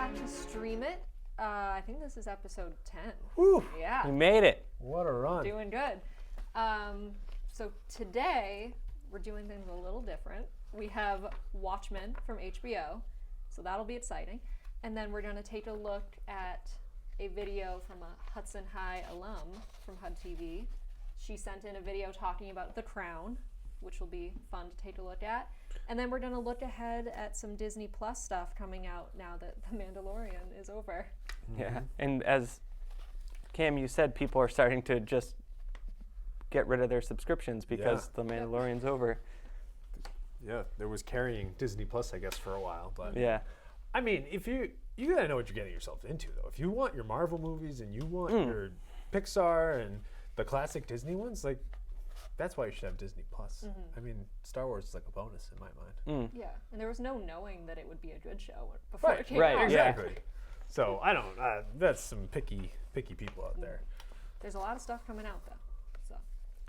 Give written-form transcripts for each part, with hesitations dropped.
back to stream it. I think this is episode 10. Woo! Yeah. You made it. What a run. Doing good. So today, we're doing things a little different. We have Watchmen from HBO, so that'll be exciting. And then we're going to take a look at a video from a Hudson High alum from HUD-TV. She sent in a video talking about The Crown, which will be fun to take a look at. And then we're going to look ahead at some Disney Plus stuff coming out now that The Mandalorian is over. Yeah, and as Cam, you said, people are starting to just get rid of their subscriptions because The Mandalorian's over. Yeah, there was carrying Disney Plus, I guess, for a while. But Yeah. I mean, if you gotta know what you're getting yourself into, though. If you want your Marvel movies and you want your Pixar and the classic Disney ones, like, that's why you should have Disney Plus. I mean, Star Wars is like a bonus in my mind. Yeah, and there was no knowing that it would be a good show before it came right, out. yeah. Exactly. So I don't. That's some picky people out there. There's a lot of stuff coming out, though. So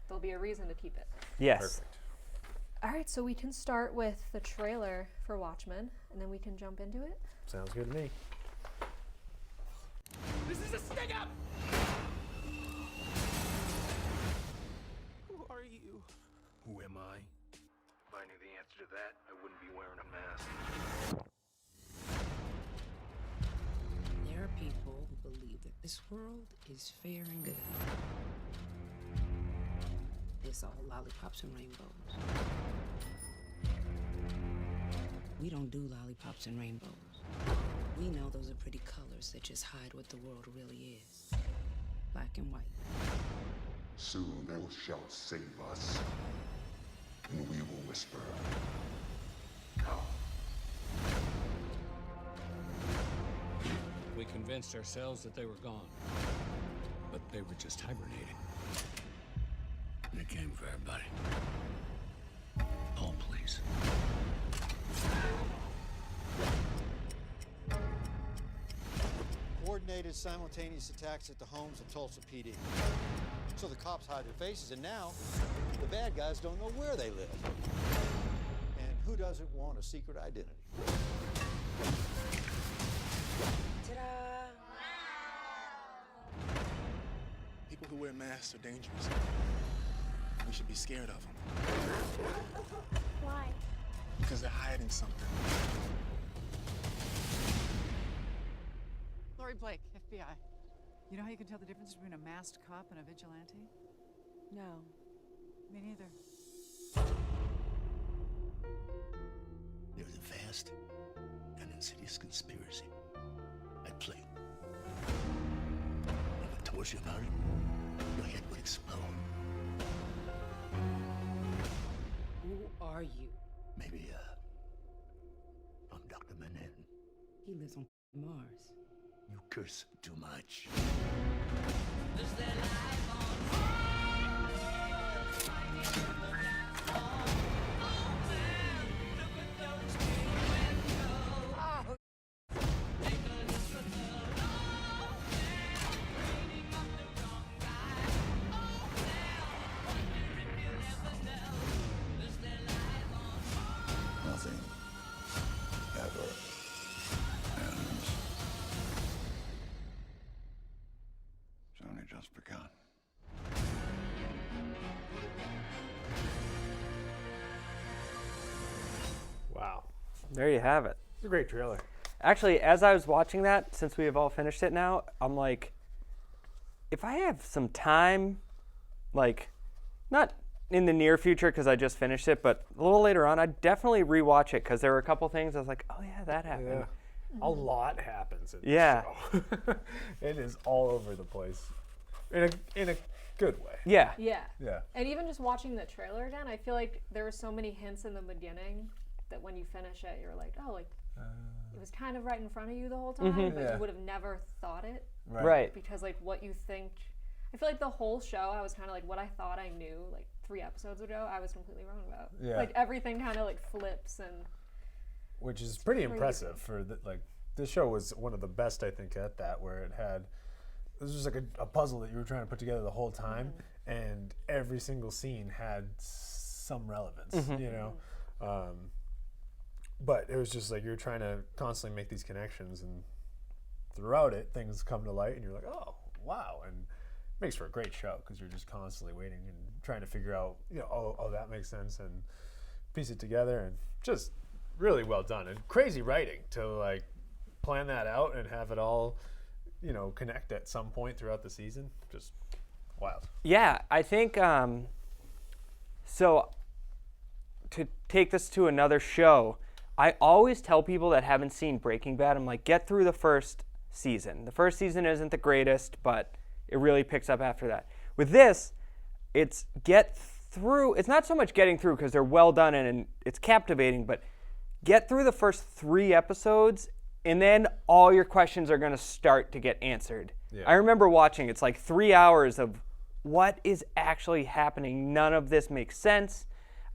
there'll be a reason to keep it. Yes. Perfect. All right, so we can start with the trailer for Watchmen, and then we can jump into it. Sounds good to me. This is a stick up! Who are you? Who am I? If I knew the answer to that, I wouldn't be wearing a mask. There are people who believe that this world is fair and good. It's all lollipops and rainbows. We don't do lollipops and rainbows. We know those are pretty colors that just hide what the world really is. Black and white. Soon thou shalt save us, and we will whisper, come. We convinced ourselves that they were gone, but they were just hibernating. They came for everybody. All please. Coordinated simultaneous attacks at the homes of Tulsa PD. So the cops hide their faces, and now the bad guys don't know where they live. And who doesn't want a secret identity? Ta-da! People who wear masks are dangerous. We should be scared of them. Why? Because they're hiding something. Lori Blake, FBI. You know how you can tell the difference between a masked cop and a vigilante? No. Me neither. There's a vast and insidious conspiracy at play. If I told you about it, your head would explode. Who are you? Maybe, I'm Dr. Manhattan. He lives on Mars. You curse too much. Nothing ever ends. It's only just begun. Wow. There you have it. It's a great trailer. Actually, as I was watching that, since we have all finished it now, I'm like, if I have some time, like, not in the near future because I just finished it, but a little later on, I'd definitely rewatch it because there were a couple things I was like, oh yeah, that happened. Yeah. A lot happens in this Yeah. show. It is all over the place. In a good way. Yeah. Yeah. Yeah. And even just watching the trailer again, I feel like there were so many hints in the beginning that when you finish it, you're like, oh, like, it was kind of right in front of you the whole time, but Yeah. you would have never thought it. Right. Because, like, what you think... I feel like the whole show, I was kind of like, what I thought I knew, like, 3 episodes ago, I was completely wrong about. Yeah. Like, everything kind of, like, flips and... Which is pretty crazy. impressive for like this show was one of the best I think at that, where it was just like a puzzle that you were trying to put together the whole time, and every single scene had some relevance, you know. But it was just like you're trying to constantly make these connections, and throughout it, things come to light, and you're like, oh, wow, and it makes for a great show because you're just constantly waiting and trying to figure out, oh, that makes sense, and piece it together, and just really well done and crazy writing to like plan that out and have it all, connect at some point throughout the season. Just wild. Yeah, I think so. To take this to another show, I always tell people that haven't seen Breaking Bad, I'm like, get through the first season. The first season isn't the greatest, but it really picks up after that. With this, it's get through. It's not so much getting through because they're well done and it's captivating, but get through the first 3 episodes, and then all your questions are going to start to get answered. Yeah. I remember watching, it's like 3 hours of what is actually happening. None of this makes sense.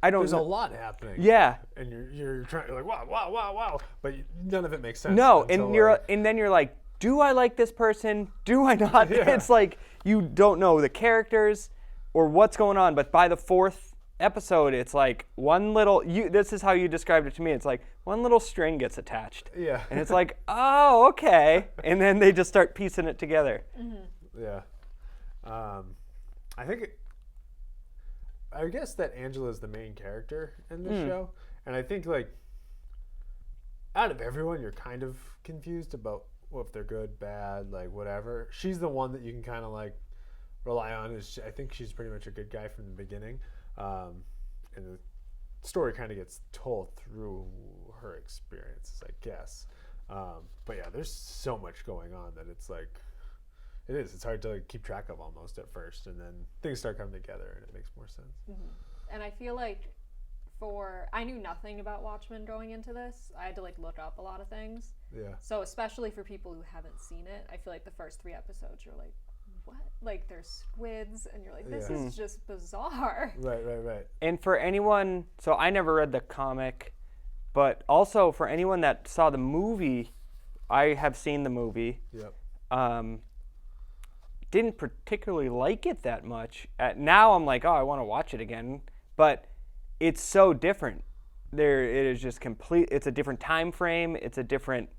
There's a lot happening. Yeah. And you're trying, you're like, wow, but none of it makes sense. No, and then you're like, do I like this person? Do I not? Yeah. It's like you don't know the characters or what's going on. But by the 4th episode, it's like one little. This is how you described it to me. It's like one little string gets attached. Yeah. And it's like, oh, okay. And then they just start piecing it together. Mm-hmm. Yeah. I guess that Angela is the main character in this show, and I think like out of everyone, you're kind of confused about if they're good, bad, like whatever. She's the one that you can kind of like rely on. I think she's pretty much a good guy from the beginning, and the story kind of gets told through her experiences, I guess. But yeah, there's so much going on that it's like. It's hard to like, keep track of almost at first, and then things start coming together and it makes more sense. Mm-hmm. And I feel like I knew nothing about Watchmen going into this. I had to like look up a lot of things. Yeah. So especially for people who haven't seen it, I feel like the first 3 episodes you're like, what? Like there's squids and you're like, this is just bizarre. Right. And for anyone, so I never read the comic, but also for anyone that saw the movie, I have seen the movie. Yep. Didn't particularly like it that much. Now I'm like, oh, I want to watch it again. But it's so different. It is just complete. It's a different time frame. It's a different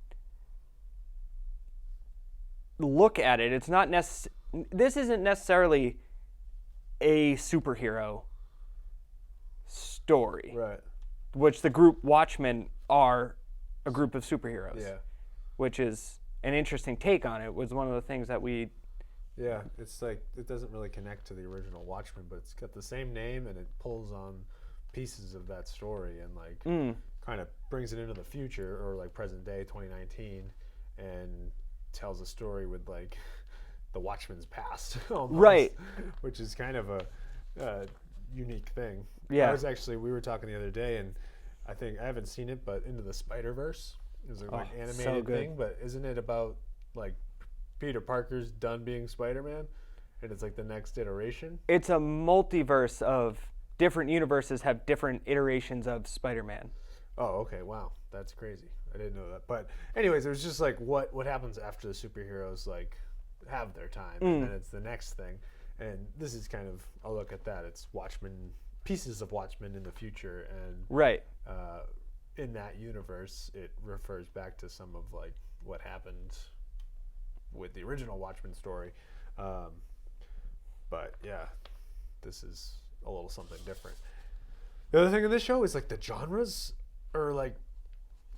look at it. It's not This isn't necessarily a superhero story. Right. Which the group Watchmen are a group of superheroes. Yeah. Which is an interesting take on it. Was one of the things that we. Yeah, it's like it doesn't really connect to the original Watchmen, but it's got the same name and it pulls on pieces of that story and like kind of brings it into the future or like present day 2019 and tells a story with like the Watchmen's past almost, right? Which is kind of a unique thing. Yeah, we were talking the other day, and I think I haven't seen it, but Into the Spider-Verse is an animated thing, but isn't it about like Peter Parker's done being Spider-Man, and it's like the next iteration? It's a multiverse of different universes have different iterations of Spider-Man. Oh, okay. Wow. That's crazy. I didn't know that. But anyways, it was just like what happens after the superheroes like have their time, and then it's the next thing. And this is kind of a look at that. It's Watchmen, pieces of Watchmen in the future, and right. In that universe, it refers back to some of like what happened with the original Watchmen story. But yeah, this is a little something different. The other thing in this show is like the genres or like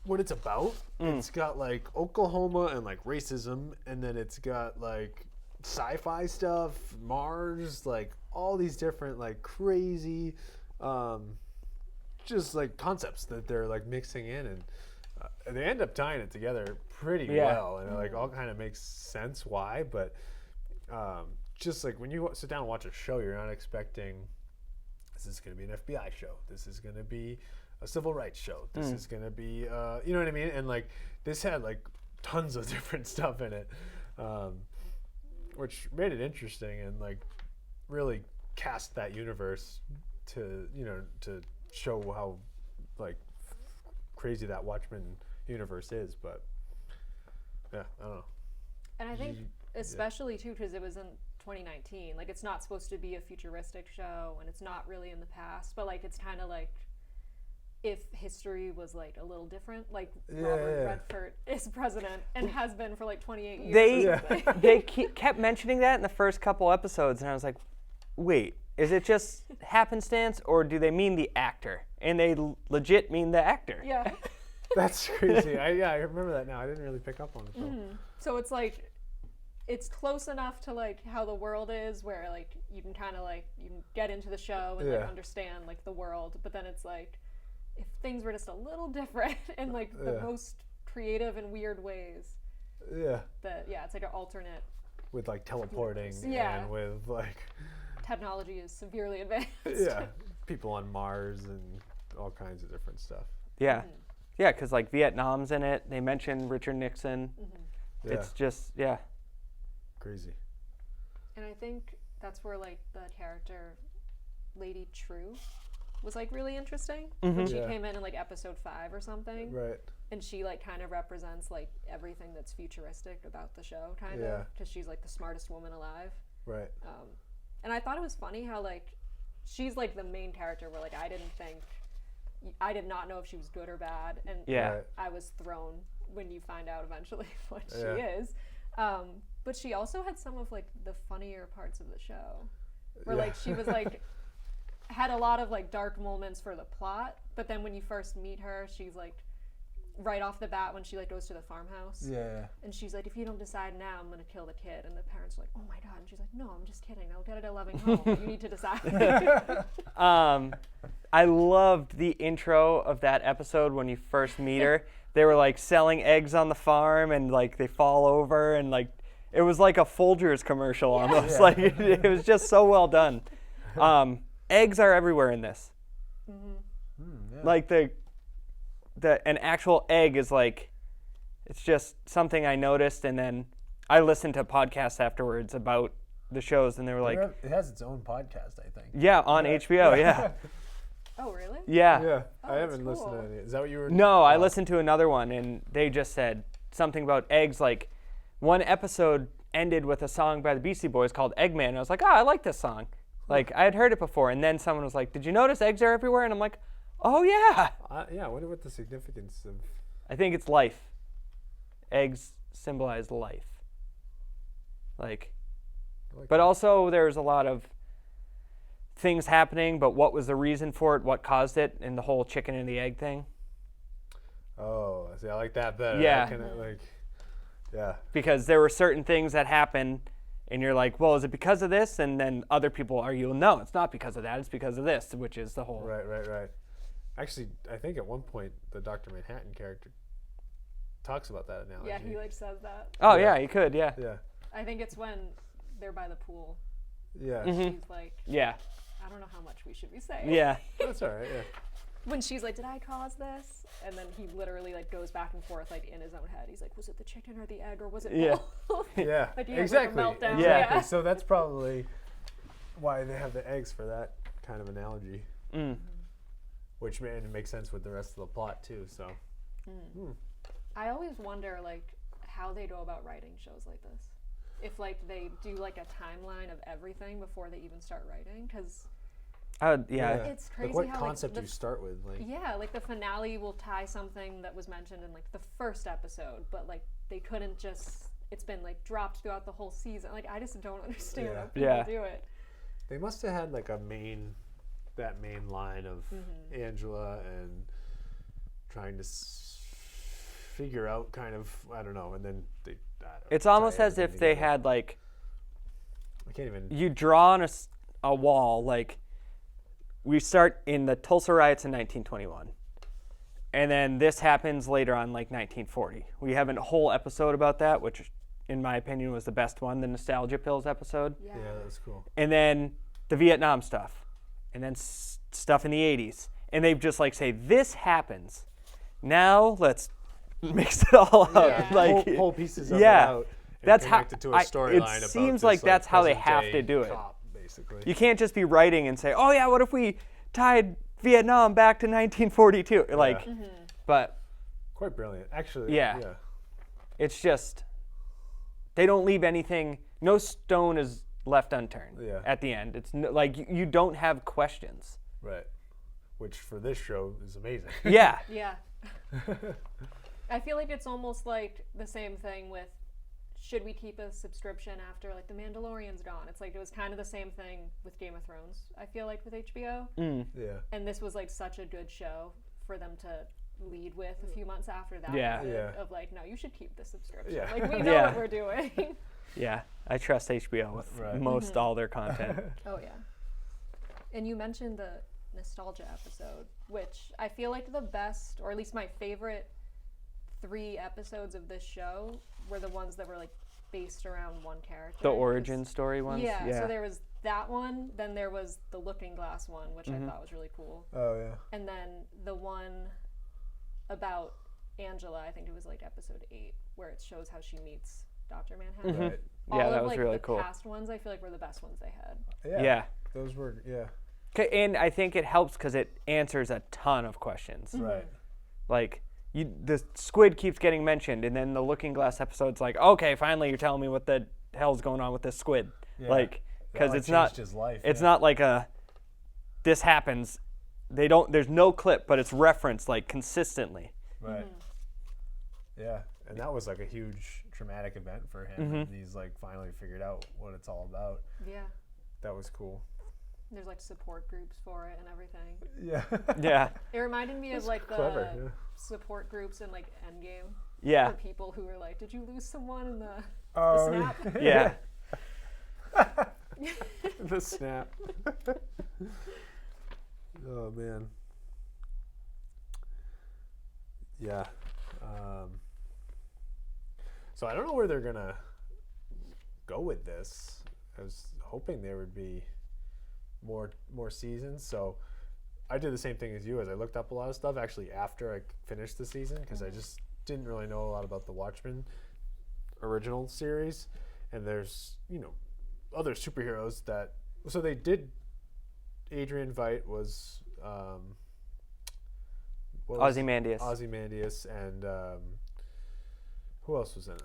what it's about. It's got like Oklahoma and like racism, and then it's got like sci-fi stuff, Mars, like all these different like crazy just like concepts that they're like mixing in, and they end up tying it together pretty well, and it like all kind of makes sense why. But just like when you sit down and watch a show, you're not expecting this is going to be an FBI show, this is going to be a civil rights show, this is going to be you know what I mean? And like this had like tons of different stuff in it, which made it interesting and like really cast that universe to to show how like crazy that Watchmen universe is. But yeah, I don't know. And I think especially too because it was in 2019, like it's not supposed to be a futuristic show and it's not really in the past, but like it's kind of like if history was like a little different, like Yeah, Robert yeah. Redford is president and has been for like 28 years. They or something. they kept mentioning that in the first couple episodes, and I was like, wait, is it just happenstance, or do they mean the actor? And they legit mean the actor. Yeah. That's crazy. I remember that now. I didn't really pick up on it though. So it's like, it's close enough to like how the world is, where like you can kind of like you can get into the show and like Yeah. understand like the world, but then it's like if things were just a little different in like the Yeah. most creative and weird ways, Yeah. that it's like an alternate With like teleporting Yeah. and with like technology is severely advanced. yeah, people on Mars and all kinds of different stuff. Yeah. Yeah, because like Vietnam's in it. They mention Richard Nixon. Yeah. It's just, yeah. Crazy. And I think that's where like the character Lady True was like really interesting when she Yeah. came in like episode 5 or something. Right. And she like kind of represents like everything that's futuristic about the show, kind Yeah. of, because she's like the smartest woman alive. Right. And I thought it was funny how like she's like the main character where like I did not know if she was good or bad, and Yeah. Right. I was thrown when you find out eventually what she Yeah. is. But she also had some of like the funnier parts of the show, where Yeah. like she was like had a lot of like dark moments for the plot, but then when you first meet her, she's like right off the bat when she like goes to the farmhouse. Yeah. And she's like, if you don't decide now, I'm gonna kill the kid. And the parents are like, oh my god. And she's like, no, I'm just kidding. I'll get it at loving home. You need to decide. I loved the intro of that episode when you first meet her. They were like selling eggs on the farm, and like they fall over, and like it was like a Folgers commercial almost. Yeah. Like it was just so well done. Eggs are everywhere in this. Yeah. Like an actual egg is like, it's just something I noticed, and then I listened to podcasts afterwards about the shows, and they were like, it has its own podcast, I think. yeah, on HBO, yeah. Oh, really? Yeah. Yeah. Oh, I haven't that's listened to cool. any. Is that what you were? No, I Oh. listened to another one, and they just said something about eggs. Like, one episode ended with a song by the Beastie Boys called Eggman, and I was like, oh, I like this song. Like, I had heard it before, and then someone was like, did you notice eggs are everywhere? And I'm like, oh, yeah. Yeah. I wonder what the significance of. I think it's life. Eggs symbolize life. Like, but also there's a lot of things happening, but what was the reason for it, what caused it, and the whole chicken and the egg thing. Oh, see, I like that better. Yeah. That kinda, like, yeah. Because there were certain things that happened, and you're like, well, is it because of this? And then other people argue, no, it's not because of that, it's because of this, which is the whole. Right. Actually, I think at one point the Dr. Manhattan character talks about that analogy. Yeah, he like says that. Oh, Yeah. yeah, you could, yeah. Yeah. I think it's when they're by the pool. Yeah. She's like, Yeah. I don't know how much we should be saying. Yeah. That's all right. Yeah. When she's like, did I cause this? And then he literally like goes back and forth like in his own head. He's like, was it the chicken or the egg or was it Yeah. both? Yeah. Like, he has, exactly. like, a meltdown. Yeah. Exactly. So that's probably why they have the eggs for that kind of analogy. Which makes sense with the rest of the plot too. So. I always wonder like how they go about writing shows like this. If like they do like a timeline of everything before they even start writing, because Yeah. it's crazy Like what how concept like, you start with, like. yeah, like the finale will tie something that was mentioned in like the first episode, but like they couldn't just. It's been like dropped throughout the whole season. Like I just don't understand Yeah. how people Yeah. do it. They must have had like that main line of Angela and trying to figure out kind of, I don't know, and then they. It's almost tie as if everything they together. had like, I can't even. you draw on a wall, like, we start in the Tulsa riots in 1921. And then this happens later on, like 1940. We have a whole episode about that, which, in my opinion, was the best one, the Nostalgia Pills episode. Yeah, that was cool. And then the Vietnam stuff. And then stuff in the 80s. And they just like say, this happens. Now let's mix it all up. Yeah. Like, Pull pieces of yeah. it out. And That's how connect it to a storyline. it seems like that's how they have to do it. Basically. You can't just be writing and say, oh yeah, what if we tied Vietnam back to 1942? Like, but Quite brilliant, actually. Yeah. it's just, they don't leave anything, no stone is left unturned Yeah. at the end. It's like, you don't have questions. Right. which for this show is amazing. Yeah. Yeah. I feel like it's almost like the same thing with, should we keep a subscription after like The Mandalorian's gone? It's like it was kind of the same thing with Game of Thrones, I feel like, with HBO. Yeah. And this was like such a good show for them to lead with a few months after that. Yeah. Of like, no, you should keep the subscription. Yeah. Like, we know Yeah. what we're doing. Yeah, I trust HBO with Right. most all their content. Oh, yeah. And you mentioned the nostalgia episode, which I feel like the best, or at least my favorite 3 episodes of this show were the ones that were like based around one character. The origin story ones. Yeah, so there was that one, then there was the Looking Glass one, which I thought was really cool. Oh yeah. And then the one about Angela, I think it was like episode 8, where it shows how she meets Dr. Manhattan. Right. All Yeah, that of, was like, really the cool. past ones, I feel like were the best ones they had. Yeah. Those were And I think it helps because it answers a ton of questions. right. Like, the squid keeps getting mentioned, and then the Looking Glass episode's like, okay, finally you're telling me what the hell's going on with this squid. Yeah. Like, because That, it's changed not, his life. it's not like this happens. There's no clip, but it's referenced like consistently. Right. Yeah, and that was like a huge traumatic event for him. And he's like finally figured out what it's all about. Yeah. That was cool. There's like support groups for it and everything. Yeah. Yeah. It reminded me of like the clever, yeah. support groups in like Endgame. Yeah. For people who were like, did you lose someone in the Oh, snap? Yeah. The snap. Oh man. Yeah. So I don't know where they're gonna go with this. I was hoping there would be more seasons. So I did the same thing as you. As I looked up a lot of stuff actually after I finished the season, because I just didn't really know a lot about the Watchmen original series. And there's other superheroes that. So they did. Adrian Veidt was. Ozymandias. Ozymandias and who else was in it?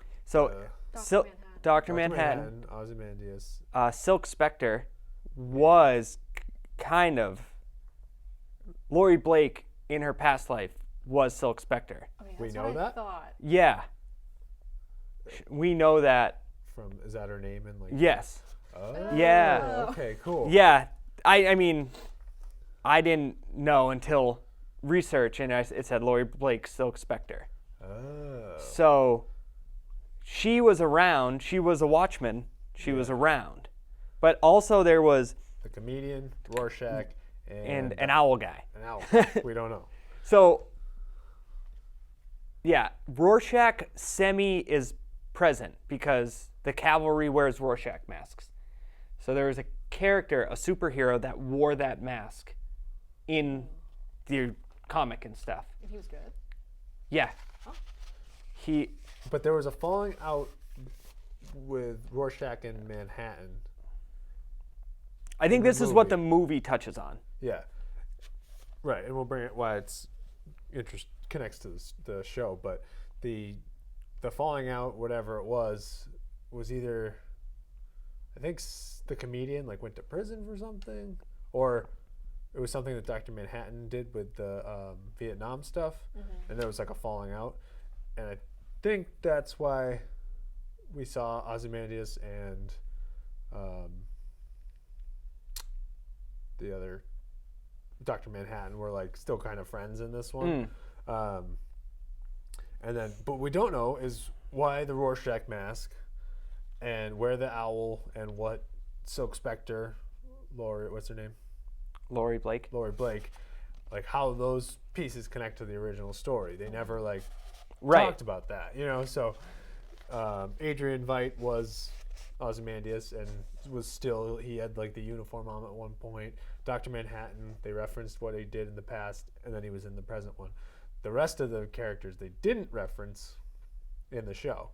So, Dr. Manhattan, Ozymandias. Silk Spectre was kind of Laurie Blake in her past life was Silk Spectre. Oh, yeah, We that's know what I that? thought. Yeah. We know that. Is that her name in like? Yes. Oh. Yeah. Okay. Cool. Yeah. I mean, I didn't know until research, and it said Laurie Blake, Silk Spectre. Oh. So she was around. She was a Watchman. She was around. But also there was The comedian, Rorschach, and an owl guy. An owl. We don't know. So, yeah, Rorschach is present because the cavalry wears Rorschach masks. So there was a character, a superhero that wore that mask in the comic and stuff. And he was good. Yeah. But there was a falling out with Rorschach in Manhattan. I think In the this is what the movie. movie touches on. Yeah. Right, and we'll bring it why it's connects to the show, but the falling out, whatever it was either, I think the comedian like went to prison for something, or it was something that Dr. Manhattan did with the Vietnam stuff, and there was like a falling out, and I think that's why we saw Ozymandias and the other Dr. Manhattan were like still kind of friends in this one. And then, but we don't know is why the Rorschach mask and where the owl and what Silk Spectre, what's her name? Laurie Blake. Laurie Blake, like how those pieces connect to the original story. They never like talked about that, so Adrian Veidt was Ozymandias and he had like the uniform on at one point. Dr. Manhattan, they referenced what he did in the past, and then he was in the present one. The rest of the characters they didn't reference in the show.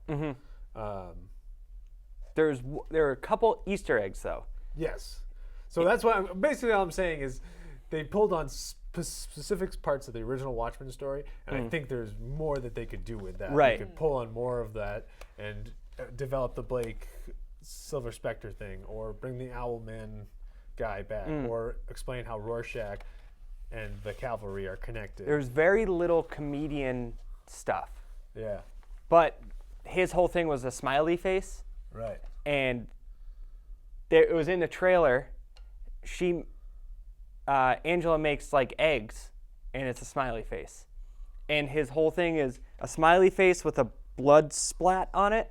There are a couple Easter eggs though. Yes. So that's why basically all I'm saying is they pulled on specific parts of the original Watchmen story, and I think there's more that they could do with that. Right. They could pull on more of that and develop the Blake Silver Spectre thing, or bring the Owlman guy back, or explain how Rorschach and the cavalry are connected. There's very little comedian stuff. Yeah. But his whole thing was a smiley face. Right. And it was in the trailer. Angela makes like eggs, and it's a smiley face. And his whole thing is a smiley face with a blood splat on it.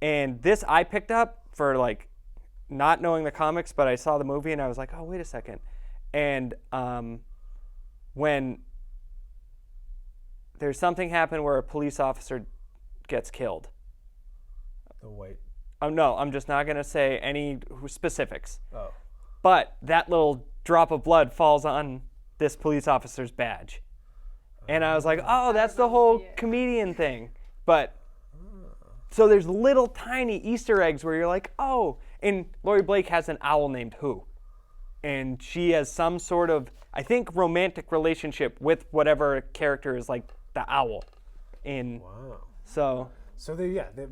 And this I picked up for like not knowing the comics, but I saw the movie and I was like, oh, wait a second. And when there's something happen where a police officer gets killed. The white. Oh, no, I'm just not going to say any specifics. Oh. But that little drop of blood falls on this police officer's badge. And I was like, oh, that's the whole comedian thing. But so there's little tiny Easter eggs where you're like, oh. And Laurie Blake has an owl named Who. And she has some sort of, I think, romantic relationship with whatever character is like the owl. Wow. So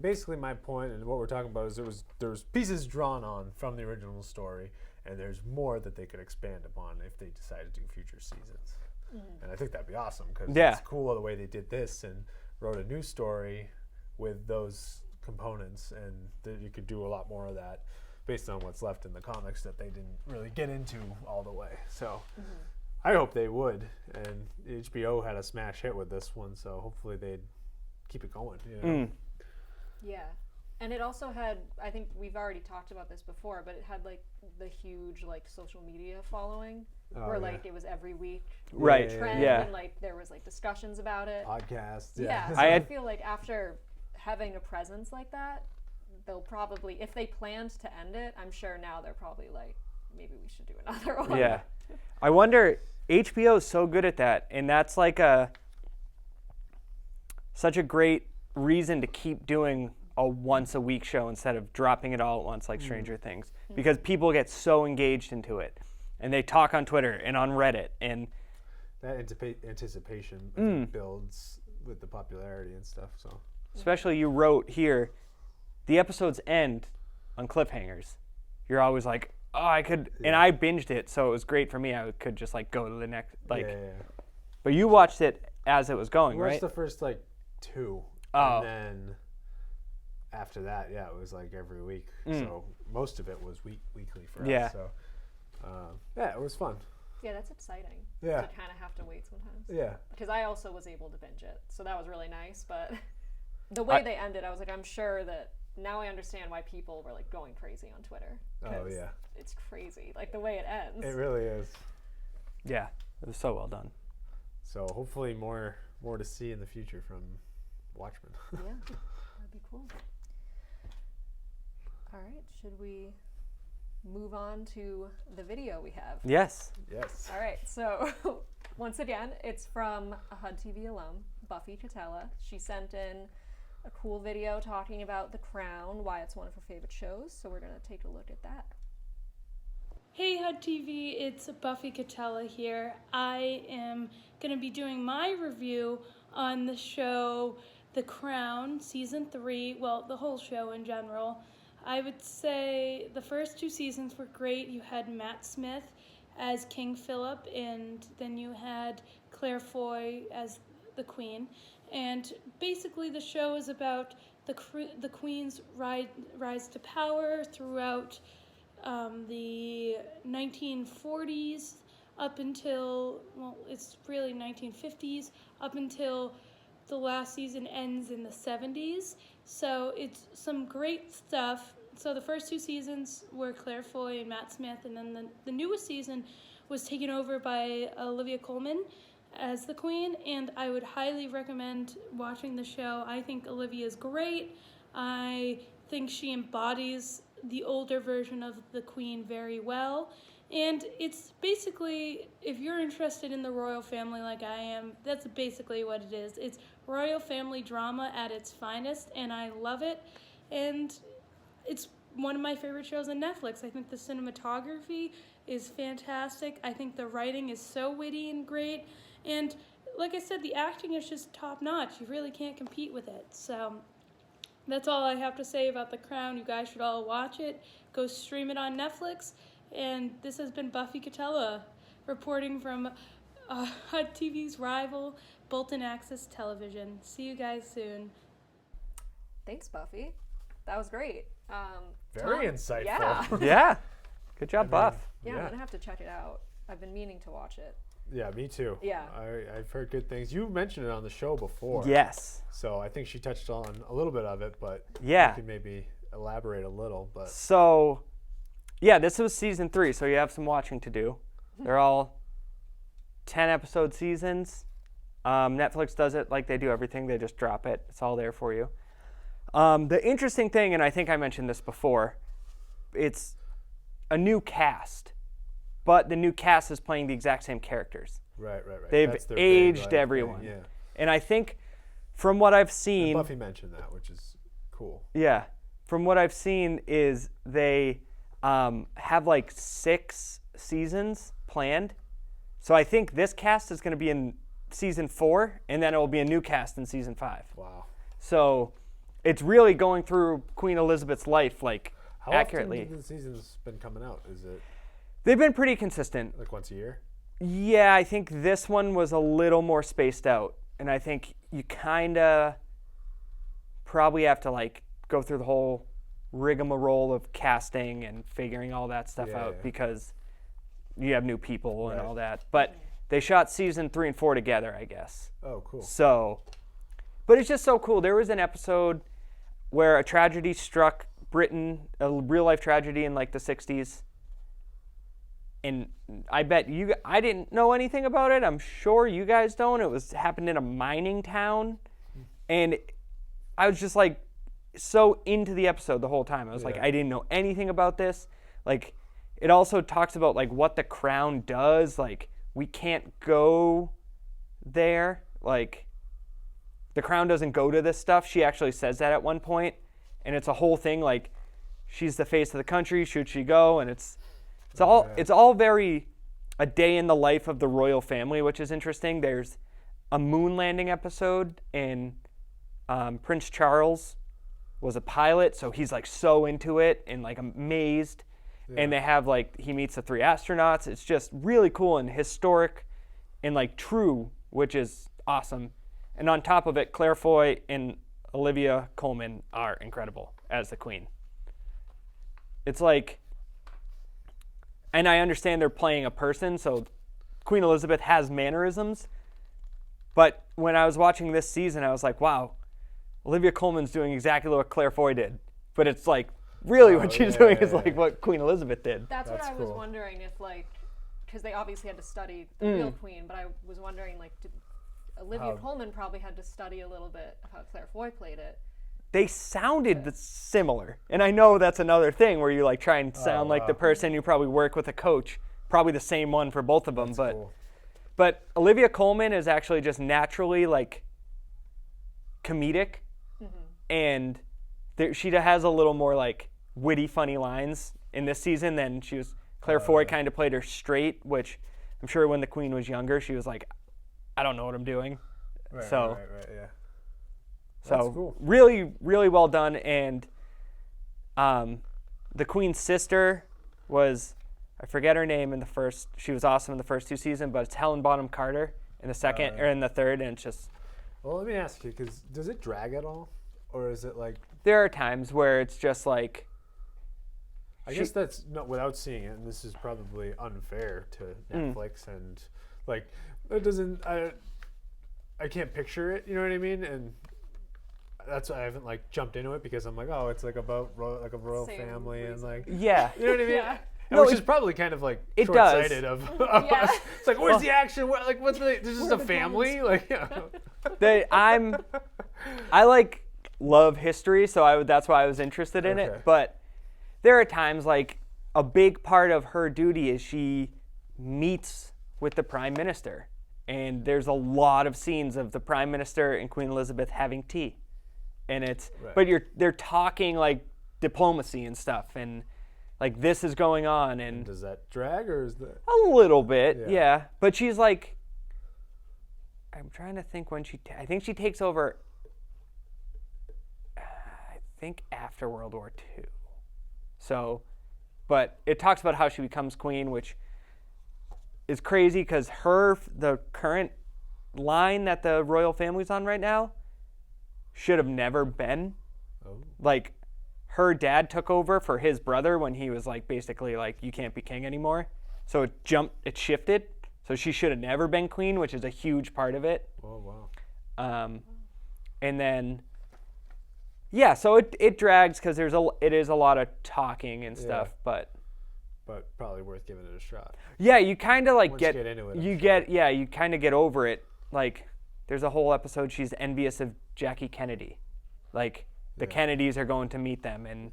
basically my point and what we're talking about is there was pieces drawn on from the original story, and there's more that they could expand upon if they decide to do future seasons. And I think that'd be awesome because it's cool the way they did this and wrote a new story with those components, and that you could do a lot more of that based on what's left in the comics that they didn't really get into all the way. So I hope they would, and HBO had a smash hit with this one, so hopefully they'd keep it going. You know? Yeah. And it also had, I think we've already talked about this before, but it had like the huge like social media following where like it was every week trend and like there was like discussions about it. Podcasts. Yeah. So I feel like after having a presence like that, they'll probably, if they planned to end it, I'm sure now they're probably like, maybe we should do another one. Yeah. I wonder, HBO is so good at that, and that's like such a great reason to keep doing a once a week show instead of dropping it all at once like Stranger Things, because people get so engaged into it, and they talk on Twitter and on Reddit, and that anticipation I think builds with the popularity and stuff. So especially you wrote here, the episodes end on cliffhangers. You're always like, oh, I could, and I binged it, so it was great for me. I could just like go to the next, like. But you watched it as it was going, right? Watched the first like 2, and then after that, it was like every week. So most of it was weekly for us. So it was fun. Yeah, that's exciting. Yeah. To kind of have to wait sometimes. Yeah. Because I also was able to binge it, so that was really nice. But the way they ended, I was like, I'm sure that now I understand why people were like going crazy on Twitter. Oh yeah. It's crazy, like the way it ends. It really is. Yeah, it was so well done. So hopefully more to see in the future from Watchmen. Yeah, that'd be cool. All right, should we move on to the video we have? Yes. Yes. All right, so once again, it's from a HUD-TV alum, Buffy Catella. She sent in a cool video talking about The Crown, why it's one of her favorite shows, so we're going to take a look at that. Hey HUD-TV, it's Buffy Catella here. I am going to be doing my review on the show The Crown, Season 3, well, the whole show in general. I would say the first 2 seasons were great. You had Matt Smith as King Philip, and then you had Claire Foy as the Queen. And basically the show is about the Queen's rise to power throughout the 1940s up until, well, it's really 1950s, up until the last season ends in the 70s. So it's some great stuff. So the first 2 seasons were Claire Foy and Matt Smith, and then the newest season was taken over by Olivia Colman as the Queen, and I would highly recommend watching the show. I think Olivia is great. I think she embodies the older version of the Queen very well. And it's basically, if you're interested in the royal family like I am, that's basically what it is. It's royal family drama at its finest, and I love it. And it's one of my favorite shows on Netflix. I think the cinematography is fantastic. I think the writing is so witty and great. And like I said, the acting is just top-notch. You really can't compete with it. So that's all I have to say about The Crown. You guys should all watch it. Go stream it on Netflix. And this has been Buffy Catella reporting from HUD-TV's rival, Bolton Access Television. See you guys soon. Thanks, Buffy. That was great. Very Tom? insightful. Yeah. Yeah. Good job, Buff. Yeah, I'm gonna have to check it out. I've been meaning to watch it. Yeah, me too. Yeah. I've heard good things. You mentioned it on the show before. Yes. So I think she touched on a little bit of it, but Yeah. you can maybe elaborate a little. But So, yeah, this was season 3, so you have some watching to do. They're all 10-episode seasons. Netflix does it like they do everything. They just drop it. It's all there for you. The interesting thing, and I think I mentioned this before, it's a new cast, but the new cast is playing the exact same characters. Right. They've That's their aged big, like, everyone. thing, yeah. And I think from what I've seen... And Buffy mentioned that, which is cool. Yeah. From what I've seen is they have like 6 seasons planned. So I think this cast is going to be in season 4, and then it will be a new cast in season 5. Wow. So it's really going through Queen Elizabeth's life like How accurately. often have the seasons been coming out? Is it They've been pretty consistent. like once a year? Yeah, I think this one was a little more spaced out. And I think you kind of probably have to like go through the whole rigmarole of casting and figuring all that stuff out because you have new people and all that. But they shot season 3 and 4 together, I guess. Oh, cool. So, but it's just so cool. There was an episode where a tragedy struck Britain, a real life tragedy in like the 60s. And I bet I didn't know anything about it. I'm sure you guys don't. It happened in a mining town. And I was just like so into the episode the whole time. I was like, I didn't know anything about this. Like, it also talks about like what the crown does. Like, we can't go there. Like, the crown doesn't go to this stuff. She actually says that at one point, and it's a whole thing. Like, she's the face of the country. Should she go? And it's all very a day in the life of the royal family, which is interesting. There's a moon landing episode, and Prince Charles was a pilot, so he's like so into it and like amazed. And they have like, he meets the 3 astronauts. It's just really cool and historic and like true, which is awesome. And on top of it, Claire Foy and Olivia Colman are incredible as the queen. It's like, and I understand they're playing a person, so Queen Elizabeth has mannerisms. But when I was watching this season, I was like, wow, Olivia Colman's doing exactly what Claire Foy did. But it's like, really what she's doing is like what Queen Elizabeth did. That's what I was wondering if like, because they obviously had to study the real queen, but I was wondering like, Olivia Colman probably had to study a little bit of how Claire Foy played it. They sounded similar. And I know that's another thing where you like try and sound like the person. You probably work with a coach, probably the same one for both of them. But Olivia Colman is actually just naturally like comedic, and she has a little more like witty, funny lines in this season than she was. Claire Foy kind of played her straight, which I'm sure when the queen was younger, she was like, I don't know what I'm doing. Right, so yeah. So cool. Really, really well done. And the queen's sister was, I forget her name in the first. She was awesome in the first 2 seasons, but it's Helen Bonham Carter in the second or in the third, and it's just. Well, let me ask you, because does it drag at all, or is it like? There are times where it's just like. I guess that's not without seeing it, and this is probably unfair to Netflix, and like it doesn't. I can't picture it. You know what I mean? And that's why I haven't like jumped into it, because I'm like, oh, it's like about like a royal family and like. Yeah. You know what I mean? Yeah. No, which is probably kind of like it short-sighted does. of us. It's like, where's the action? Like, what's this is a family? Like, I like love history, so that's why I was interested in it. But there are times like a big part of her duty is she meets with the prime minister, and there's a lot of scenes of the prime minister and Queen Elizabeth having tea, and it's but they're talking like diplomacy and stuff, and like this is going on, and does that drag, or is that a little bit? Yeah. But she's like, I'm trying to think when I think she takes over. I think after World War II. So, but it talks about how she becomes queen, which is crazy because the current line that the royal family's on right now should have never been. Like, her dad took over for his brother when he was like basically like, you can't be king anymore. So it shifted. So she should have never been queen, which is a huge part of it. Oh, wow. And then, yeah, so it drags because it is a lot of talking and stuff, but probably worth giving it a shot. Yeah, you kind of like Once you get into it, I'm you kind of get over it. Like, there's a whole episode she's envious of Jackie Kennedy. Like, the Kennedys are going to meet them, and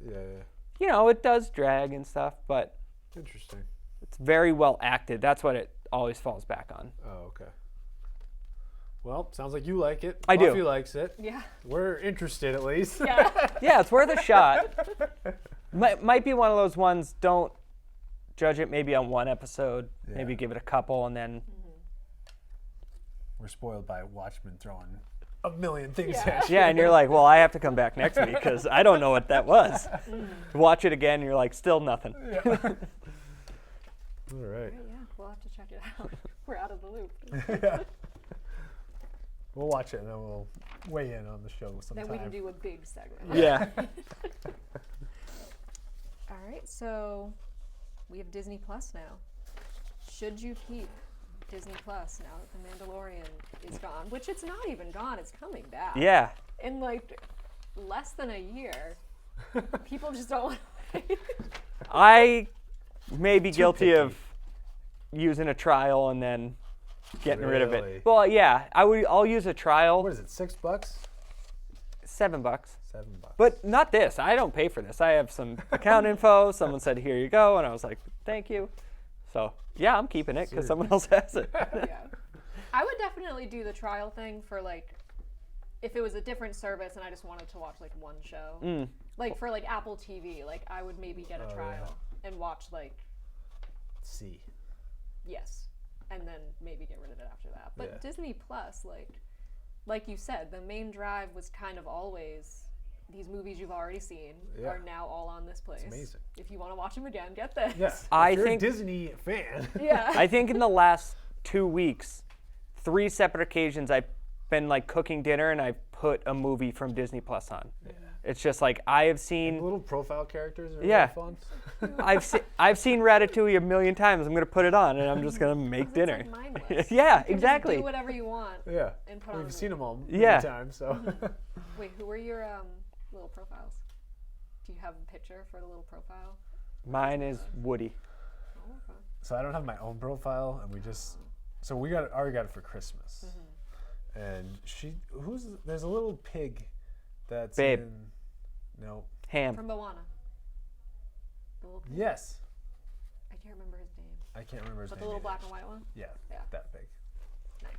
you know, it does drag and stuff, but interesting. It's very well acted. That's what it always falls back on. Oh, okay. Well, sounds like you like it. I do. Buffy likes it. Yeah. We're interested, at least. Yeah. Yeah, it's worth a shot. Might be one of those ones, don't judge it maybe on one episode, maybe give it a couple, and then... We're spoiled by Watchmen throwing a million things at you. Yeah, and you're like, well, I have to come back next week because I don't know what that was. Watch it again, and you're like, still nothing. Yeah. All right. Yeah, we'll have to check it out. We're out of the loop. Yeah. We'll watch it and then we'll weigh in on the show sometime. Then we can do a big segment. Yeah. All right, so we have Disney Plus now. Should you keep Disney Plus now that The Mandalorian is gone? Which it's not even gone, it's coming back. Yeah. In like less than a year. People just don't want to wait. I may be guilty of using a trial and then getting rid of Really? it. Well, yeah, I'll use a trial. What is it, $6? $7. $7. But not this. I don't pay for this. I have some account info. Someone said, here you go. And I was like, thank you. So, yeah, I'm keeping it because someone else has it. Yeah. I would definitely do the trial thing for like, if it was a different service and I just wanted to watch like one show. Like for like Apple TV, like I would maybe get a trial and watch like... C. Yes. And then maybe get rid of it after that. But Disney Plus, like you said, the main drive was kind of always these movies you've already seen are now all on this place. It's amazing. If you want to watch them again, get this. Yeah. If you're a Disney fan. Yeah. I think in the last 2 weeks, 3 separate occasions, I've been like cooking dinner and I've put a movie from Disney Plus on. Yeah. It's just like I have seen... The little profile characters are really fun. I've seen Ratatouille a million times. I'm going to put it on and I'm just going to make dinner. It's like mindless. Yeah, you can exactly. Just do whatever you want. Yeah. And put on We've seen them all many times, so... Wait, who are your little profiles? Do you have a picture for the little profile? Mine is Woody. Oh, okay. So I don't have my own profile, and we just... So we already got it for Christmas. And there's a little pig that's Babe. No. Ham. From Moana. The little pig? Yes. I can't remember his name. I can't remember his But name. the little either. black and white one? Yeah, that big. Nice.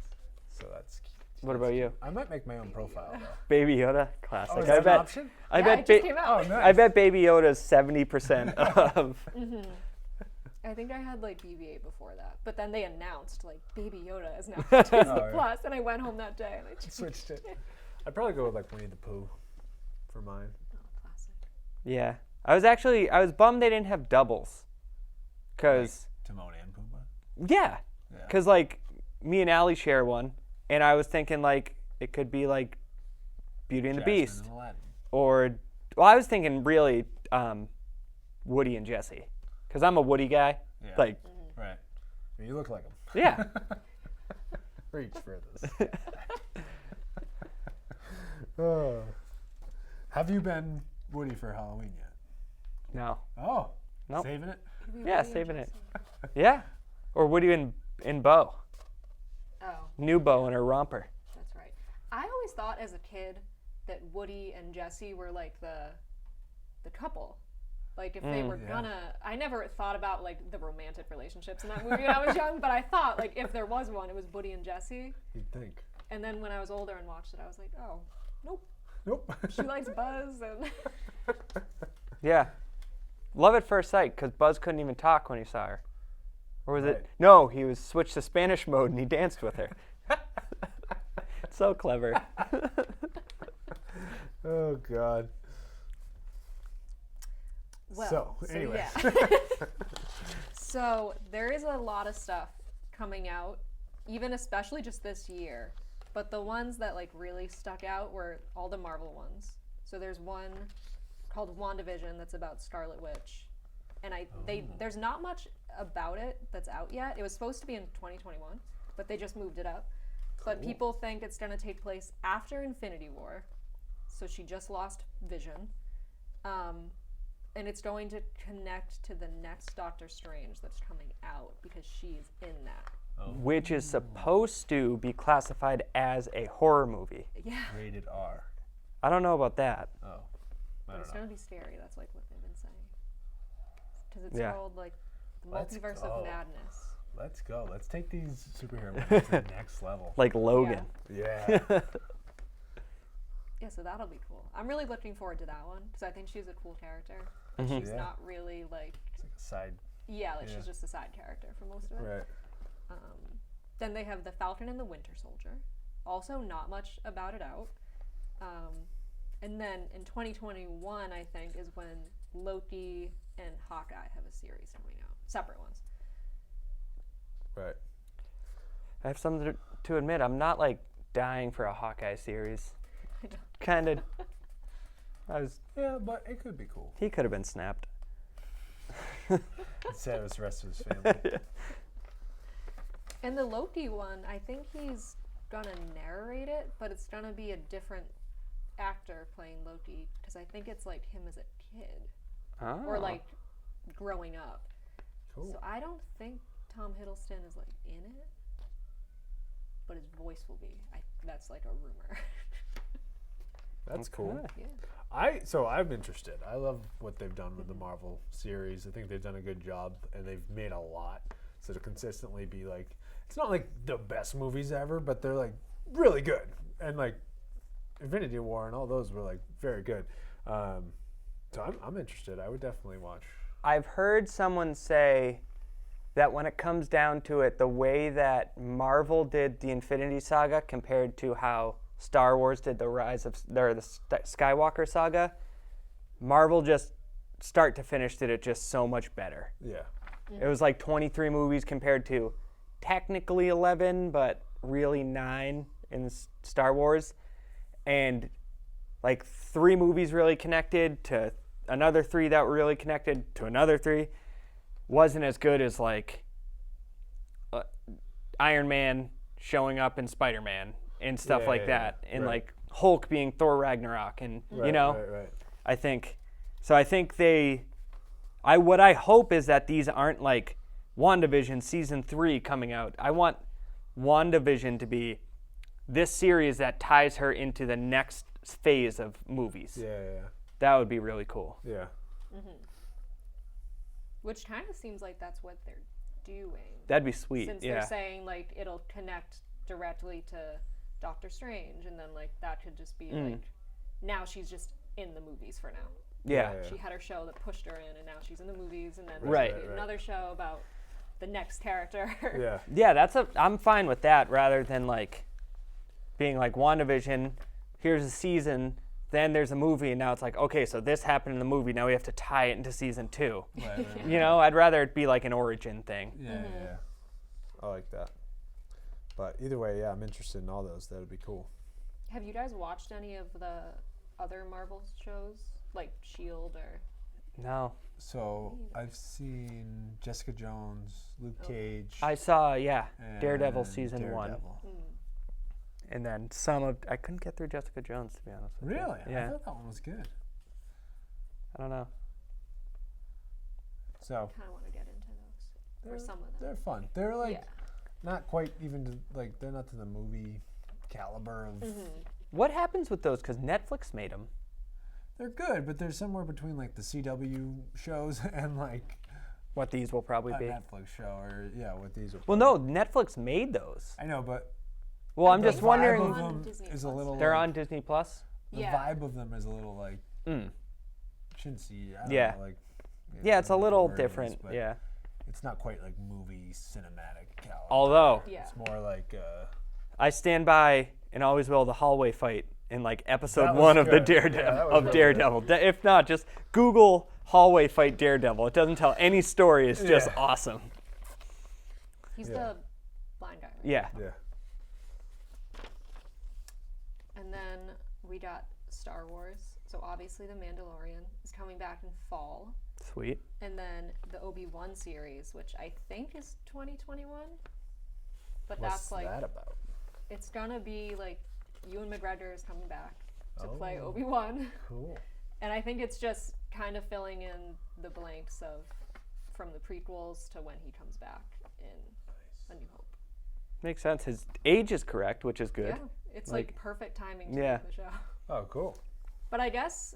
So that's cute. What about you? I might make my own profile, though. Baby Yoda, classic. Oh, is that an option? I Yeah, bet it just came out. Oh, nice. I bet Baby Yoda's 70% of. I think I had like BB-8 before that, but then they announced like Baby Yoda is now Disney Plus, and I went home that day and I switched it. I'd probably go with like Winnie the Pooh for mine. Oh, classic. Yeah, I was bummed they didn't have doubles, cause Timon and Pumbaa. yeah, cause like me and Allie share one, and I was thinking like it could be like Beauty and the Jasmine Beast, and Aladdin. or I was thinking really Woody and Jesse, cause I'm a Woody guy. Yeah. Like, right. I mean, you look like him. yeah. Reach for this. Oh. Have you been Woody for Halloween yet? No. Oh. Nope. Saving it? Yeah, saving it. Yeah. Or Woody and Bo. Oh. New Bo and her romper. That's right. I always thought as a kid that Woody and Jesse were like the couple. Like if they were gonna, I never thought about like the romantic relationships in that movie when I was young, but I thought like if there was one, it was Woody and Jesse. You'd think. And then when I was older and watched it, I was like, oh, nope. Nope. She likes Buzz and... Yeah. Love at first sight, because Buzz couldn't even talk when he saw her. Or was Right. it? No, he was switched to Spanish mode and he danced with her. So clever. Oh, God. Well, So, anyway. So there is a lot of stuff coming out, even especially just this year. But the ones that like really stuck out were all the Marvel ones. So there's one called WandaVision that's about Scarlet Witch, and there's not much about it that's out yet. It was supposed to be in 2021, but they just moved it up. But people think it's going to take place after Infinity War, so she just lost Vision, and it's going to connect to the next Doctor Strange that's coming out because she's in that. Which is supposed to be classified as a horror movie. Yeah. Rated R. I don't know about that. Oh. But it's going to be scary. That's like what they've been saying. Because it's Yeah. called like the Let's multiverse go. of madness. Let's go. Let's take these superhero movies to the next level. Like Logan. Yeah. Yeah, so that'll be cool. I'm really looking forward to that one because I think she's a cool character. Mhm. She's Yeah. not really like. It's like a side. Yeah, like Yeah. she's just a side character for most of it. Right. Then they have the Falcon and the Winter Soldier. Also, not much about it out. And then in 2021, I think, is when Loki and Hawkeye have a series coming out. Separate ones. Right. I have something to admit. I'm not like dying for a Hawkeye series. Kind of. Yeah, but it could be cool. He could have been snapped. Instead of the rest of his family. And the Loki one, I think he's gonna narrate it, but it's gonna be a different actor playing Loki because I think it's like him as a kid or Oh. like growing up. Cool. So I don't think Tom Hiddleston is like in it, but his voice will be. That's like a rumor. That's cool. Yeah. I'm interested. I love what they've done with the Marvel series. I think they've done a good job, and they've made a lot. So to consistently be like, it's not like the best movies ever, but they're like really good. And like Infinity War and all those were like very good. So I'm interested. I would definitely watch. I've heard someone say that when it comes down to it, the way that Marvel did the Infinity Saga compared to how Star Wars did the Skywalker Saga, Marvel just start to finish did it just so much better. Yeah. It was like 23 movies compared to technically 11, but really 9 in Star Wars. And like 3 movies really connected to another 3 that were really connected to another 3. Wasn't as good as like Iron Man showing up in Spider-Man and stuff like that. And right. like Hulk being Thor Ragnarok. And, you know, Right. I think what I hope is that these aren't like WandaVision season 3 coming out. I want WandaVision to be this series that ties her into the next phase of movies. Yeah. That would be really cool. Yeah. Which kind of seems like that's what they're doing. That'd be sweet. Since yeah. they're saying like it'll connect directly to Doctor Strange, and then like that could just be like now she's just in the movies for now. Yeah. She had her show that pushed her in, and now she's in the movies, and then Right. there's another show about the next character. Yeah. Yeah, I'm fine with that rather than like being like WandaVision, here's a season, then there's a movie, and now it's like, okay, so this happened in the movie, now we have to tie it into season 2. Right. You know, I'd rather it be like an origin thing. Yeah. I like that. But either way, yeah, I'm interested in all those. That would be cool. Have you guys watched any of the other Marvel shows, like S.H.I.E.L.D. or? No. So I've seen Jessica Jones, Luke Cage. I saw, Daredevil and season 1. Daredevil. And then I couldn't get through Jessica Jones, to be honest with you. Really? Yeah. I thought that one was good. I don't know. So I kind of want to get into those. Or some of them. they're fun. They're like Yeah. not quite even like they're not to the movie caliber of. What happens with those? Because Netflix made them. They're good, but they're somewhere between like the CW shows and like What these will probably a be. Netflix show or what these are. Well, no, Netflix made those. I know, but Well, I'm the just wondering. vibe of On them Disney is a Plus. little. They're like, on Disney Plus. The Yeah. vibe of them is a little like chintzy. I don't Yeah. know, like. Yeah, it's a I don't know what little the word is, different. but Yeah. It's not quite like movie cinematic caliber. Although Yeah. It's more like. I stand by and always will the hallway fight in like episode That was 1 of the good. Yeah, Daredevil that was really Daredevil. If not, just Google hallway fight Daredevil. It doesn't tell any story. It's just Yeah. awesome. He's Yeah. the Yeah. Yeah. And then we got Star Wars. So obviously The Mandalorian is coming back in fall. Sweet. And then the Obi-Wan series, which I think is 2021. But What's that's like that about? it's gonna be like Ewan McGregor is coming back to play Oh. Obi-Wan. Cool. And I think it's just kind of filling in the blanks of from the prequels to when he comes back in A New Hope. Makes sense. His age is correct, which is good. Yeah, it's like perfect timing to Yeah. make the show. Oh, cool. But I guess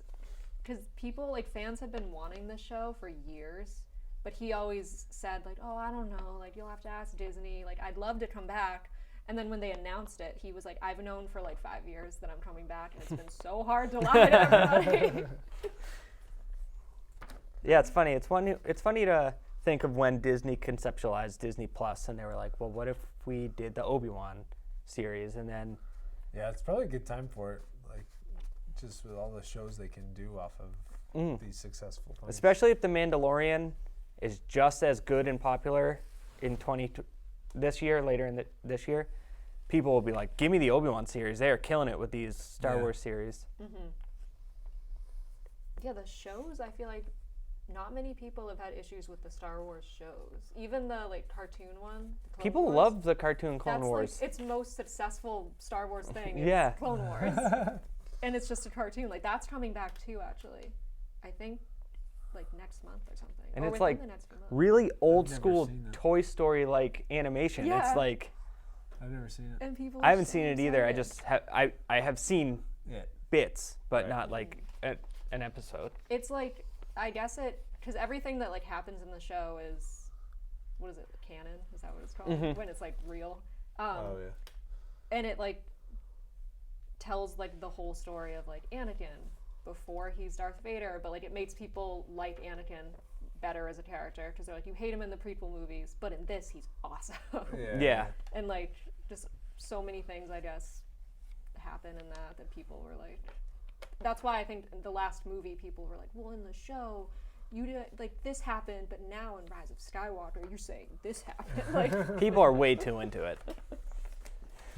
because people, like fans have been wanting this show for years, but he always said like, oh, I don't know, like you'll have to ask Disney, like I'd love to come back. And then when they announced it, he was like, I've known for like 5 years that I'm coming back, and it's been so hard to lie to everybody. Yeah, it's funny. It's funny to think of when Disney conceptualized Disney Plus, and they were like, well, what if we did the Obi-Wan series, and then Yeah, it's probably a good time for it. Like, just with all the shows they can do off of these successful films. especially if The Mandalorian is just as good and popular in this year, later in this year, people will be like, give me the Obi-Wan series. They are killing it with these Star Wars series. Yeah, the shows, I feel like not many people have had issues with the Star Wars shows. Even the like cartoon one. the Clone People Wars, love the cartoon Clone that's Wars. like its most successful Star Wars thing. Is Yeah. Clone Wars. And it's just a cartoon. Like that's coming back too, actually. I think like next month or something. And or it's within like the next few months. really old never school seen that. Toy Story like animation. Yeah. It's like I've never seen it. And people. I are haven't so seen it either. I excited. just I have seen Yeah. bits, but Right. not like an episode. It's like I guess it because everything that like happens in the show is what is it, canon? Is that what it's called? When it's like real. Oh, yeah. And it like tells like the whole story of like Anakin before he's Darth Vader, but like it makes people like Anakin better as a character because they're like, you hate him in the prequel movies, but in this he's awesome. Yeah. And like just so many things I guess happen in that people were like, that's why I think in the last movie people were like, well, in the show you did like this happened, but now in Rise of Skywalker you're saying this happened. Like People are way too into it.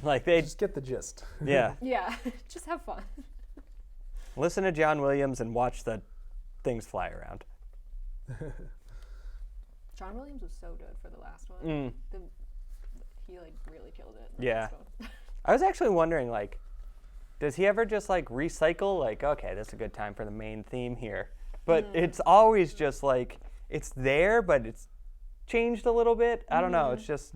Like they Just get the gist. yeah. yeah, just have fun. Listen to John Williams and watch the things fly around. John Williams was so good for the last one. He like really killed it. In the Yeah. last one. I was actually wondering, like, does he ever just like recycle? Like, okay, this is a good time for the main theme here, but it's always just like it's there, but it's changed a little bit. I don't know. It's just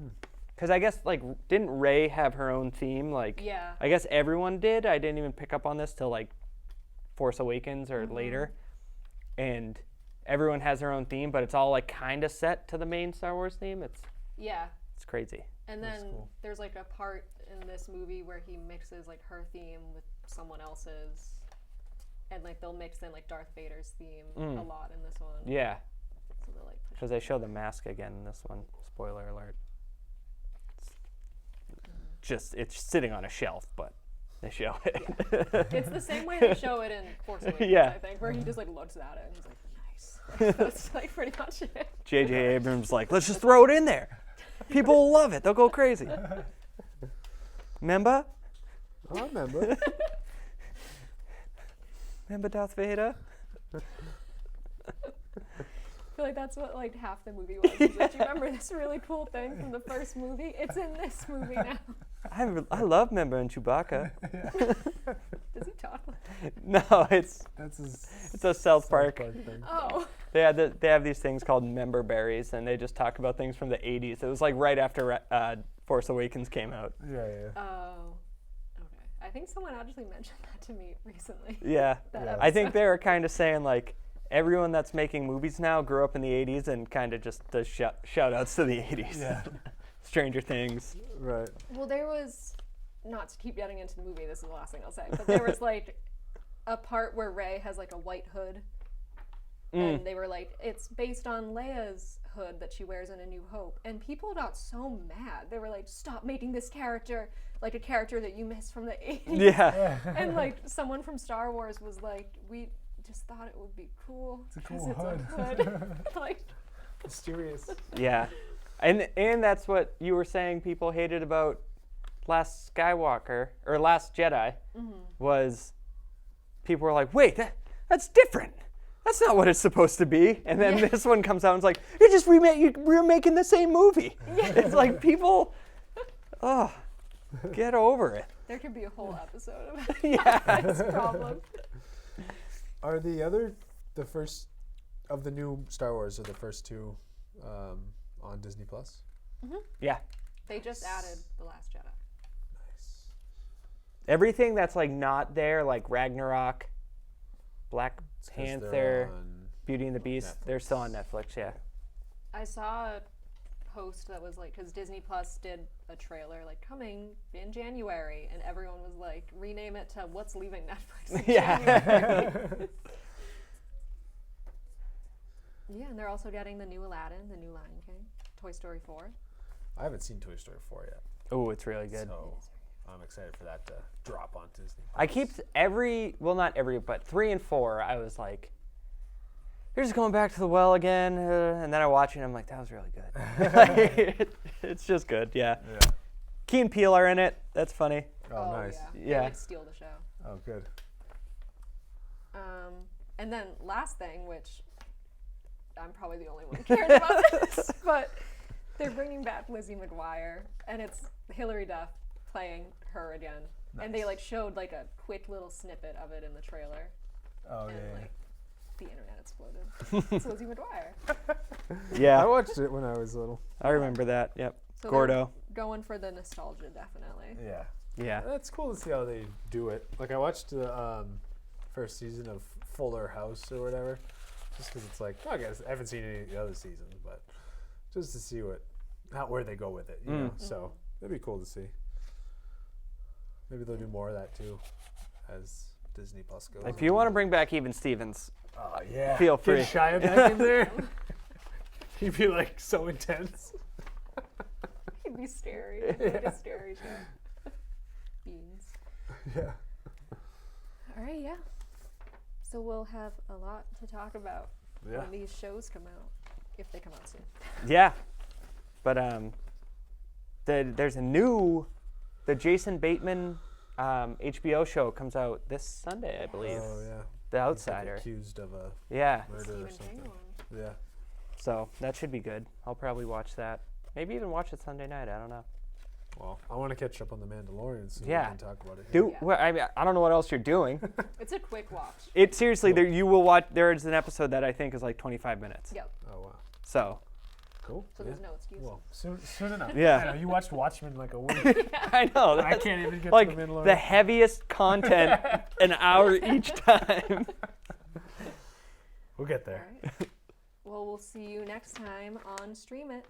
because I guess like didn't Rey have her own theme? Like, Yeah. I guess everyone did. I didn't even pick up on this till like Force Awakens or later, and everyone has their own theme, but it's all like kind of set to the main Star Wars theme. Yeah. It's crazy. And then there's like a part in this movie where he mixes like her theme with someone else's, and like they'll mix in like Darth Vader's theme a lot in this one. Yeah, So they're like, because they show the mask again in this one. Spoiler alert. It's sitting on a shelf, but they show it. it's the same way they show it in Force Awakens, Yeah. I think, where he just like looks at it and he's like, nice. That's like pretty much it. J.J. Abrams like, let's just throw it in there. People will love it. They'll go crazy. Remember? I remember. Remember Darth Vader? I feel like that's what like half the movie was. He's like, do you remember this really cool thing from the first movie? It's in this movie now. I love remembering Chewbacca. Does he talk like that? No, it's That's a South Park. thing. Oh. They have these things called member berries, and they just talk about things from the 80s. It was like right after Force Awakens came out. Yeah. Oh. Okay. I think someone actually mentioned that to me recently. Yeah. That I think episode. they were kind of saying like everyone that's making movies now grew up in the 80s and kind of just does shout outs to the 80s. Yeah. Stranger Things. Right. Well, there was, not to keep getting into the movie, this is the last thing I'll say, but there was like a part where Rey has like a white hood. And they were like, it's based on Leia's hood that she wears in A New Hope. And people got so mad. They were like, stop making this character like a character that you miss from the 80s. Yeah. And like someone from Star Wars was like, we just thought it would be cool. It's a 'cause cool it's hood. a hood. Like, Mysterious. Yeah. And that's what you were saying people hated about Last Skywalker or Last Jedi was people were like, wait, that's different. That's not what it's supposed to be. And then this one comes out and it's like, you're just remaking the same movie. It's like people, get over it. There could be a whole episode of this problem. Are the first of the new Star Wars, are the first two on Disney Plus? Yeah. They just added The Last Jedi. Nice. Everything that's like not there, like Ragnarok, Black Panther, Beauty and the Beast, they're still on Netflix, yeah. I saw a post that was like, because Disney Plus did a trailer like coming in January, and everyone was like, rename it to What's Leaving Netflix in January. Yeah, and they're also getting the new Aladdin, the new Lion King, Toy Story 4. I haven't seen Toy Story 4 yet. Oh, it's really good. So I'm excited for that to drop on Disney. I keep not every, but 3 and 4, I was like, you're just going back to the well again. And then I watch it and I'm like, that was really good. It's just good, yeah. Key and Peele are in it. That's funny. Oh, nice. Yeah. They like steal the show. Oh, good. And then last thing, which I'm probably the only one who cares about this, but they're bringing back Lizzie McGuire, and it's Hilary Duff playing her again. Nice. And they like showed like a quick little snippet of it in the trailer. Oh, and, yeah. Like, the internet exploded. It's Lizzie McGuire. Yeah. I watched it when I was little. I remember that, yep. So Gordo. Going for the nostalgia, definitely. Yeah. Yeah. That's cool to see how they do it. Like, I watched the first season of Fuller House or whatever, just because it's like, I guess I haven't seen any of the other seasons, but just to see where they go with it, you know? So it'd be cool to see. Maybe they'll do more of that too, as Disney Plus goes. If you want to bring back Even Stevens, yeah, feel free. Get Shia back in there. He'd be like so intense. He'd be scary. Like a scary show. Beans. Yeah. All right, yeah. So we'll have a lot to talk about when these shows come out, if they come out soon. Yeah. But there's the Jason Bateman HBO show comes out this Sunday, I believe. Oh, yeah. The Outsider. Like accused of a murder or something. Yeah. So that should be good. I'll probably watch that. Maybe even watch it Sunday night. I don't know. Well, I want to catch up on The Mandalorian so we can talk about it. Well, I mean, I don't know what else you're doing. It's a quick watch. It seriously, you will watch. There's an episode that I think is like 25 minutes. Yep. Oh wow. So. Cool. So there's no excuse. Well, soon enough. Yeah. I know, you watched Watchmen like a week. I know. I can't even get like to The Mandalorian. the heaviest content, an hour each time. We'll get there. All right. Well, we'll see you next time on Stream It.